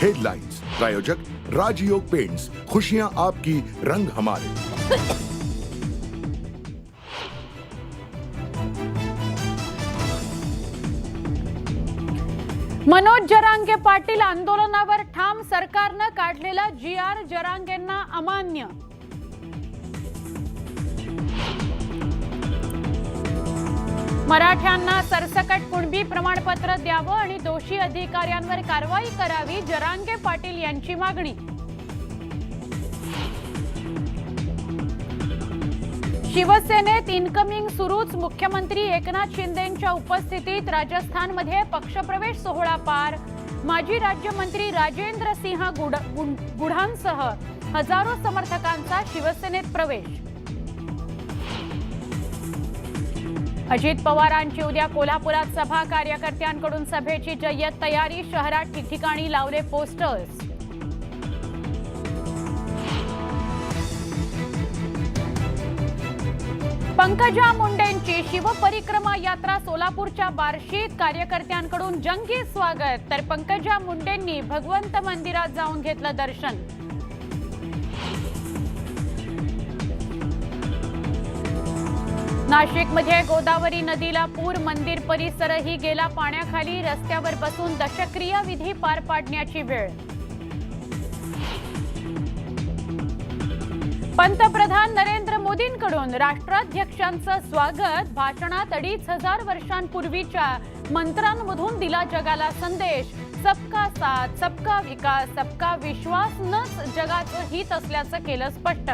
Headlines प्रायोजक राजयोग paints, खुशियां आपकी, रंग हमारे। मनोज जरांगे पाटील आंदोलनावर ठाम, सरकारने काढलेला GR जरांगेंना अमान्य। मराठ्यांना सरसकट कुणबी प्रमाणपत्र द्यावं आणि दोषी अधिकाऱ्यांवर कारवाई करावी, जरांगे पाटील यांची मागणी। शिवसेनेत इनकमिंग सुरूच, मुख्यमंत्री एकनाथ शिंदेंच्या उपस्थितीत राजस्थानमध्ये पक्षप्रवेश सोहळा पार। माजी राज्यमंत्री राजेंद्र सिंह गुढांसह हजारो समर्थकांचा शिवसेनेत प्रवेश। अजित पवारांची उद्या कोल्हापुरात सभा, कार्यकर्त्यांकडून सभेची जय्यत तयारी, शहरात ठिकठिकाणी लावले पोस्टर्स। पंकजा मुंडेंची शिवपरिक्रमा यात्रा सोलापूरच्या बार्शीत, कार्यकर्त्यांकडून जंगी स्वागत, तर पंकजा मुंडेंनी भगवंत मंदिरात जाऊन घेतलं दर्शन। नाशिकमध्ये गोदावरी नदीला पूर, मंदिर परिसरही गेला पाण्याखाली, रस्त्यावर बसून दशक्रिया विधी पार पाडण्याची वेळ। पंतप्रधान नरेंद्र मोदींकडून राष्ट्राध्यक्षांचं स्वागत, भाषणात 2500 वर्षांपूर्वीच्या मंत्रांमधून दिला जगाला संदेश, सबका साथ, सबका विकास, सबका विश्वासनंच जगाचं हित असल्याचं केलं स्पष्ट।